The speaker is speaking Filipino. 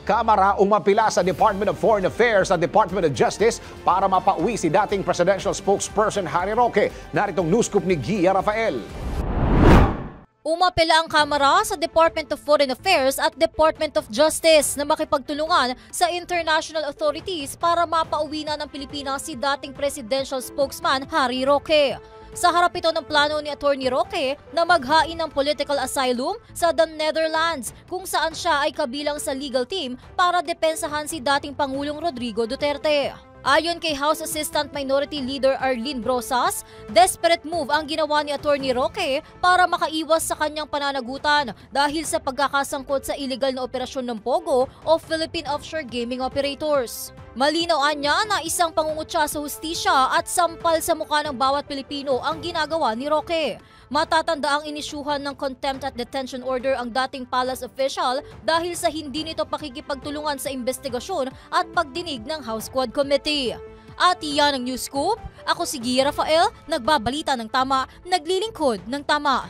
Kamara umapila sa Department of Foreign Affairs at Department of Justice para mapauwi si dating presidential spokesperson Harry Roque. Naritong news scoop ni Gia Rafael. Umapela ang Kamara sa Department of Foreign Affairs at Department of Justice na makipagtulungan sa international authorities para mapauwi na ng Pilipinas si dating presidential spokesman Harry Roque. Sa harap ito ng plano ni Attorney Roque na maghain ng political asylum sa The Netherlands kung saan siya ay kabilang sa legal team para depensahan si dating Pangulong Rodrigo Duterte. Ayon kay House Assistant Minority Leader Arlene Brosas, desperate move ang ginawa ni Attorney Roque para makaiwas sa kanyang pananagutan dahil sa pagkakasangkot sa illegal na operasyon ng POGO o Philippine Offshore Gaming Operators. Malinaw niya na isang pangungutya sa hustisya at sampal sa mukha ng bawat Pilipino ang ginagawa ni Roque. Matatanda ang inisyuhan ng contempt at detention order ang dating palace official dahil sa hindi nito pakikipagtulungan sa investigasyon at pagdinig ng House Quad Committee. At iyan ang News Scoop. Ako si Gia Rafael, nagbabalita ng tama, naglilingkod ng tama.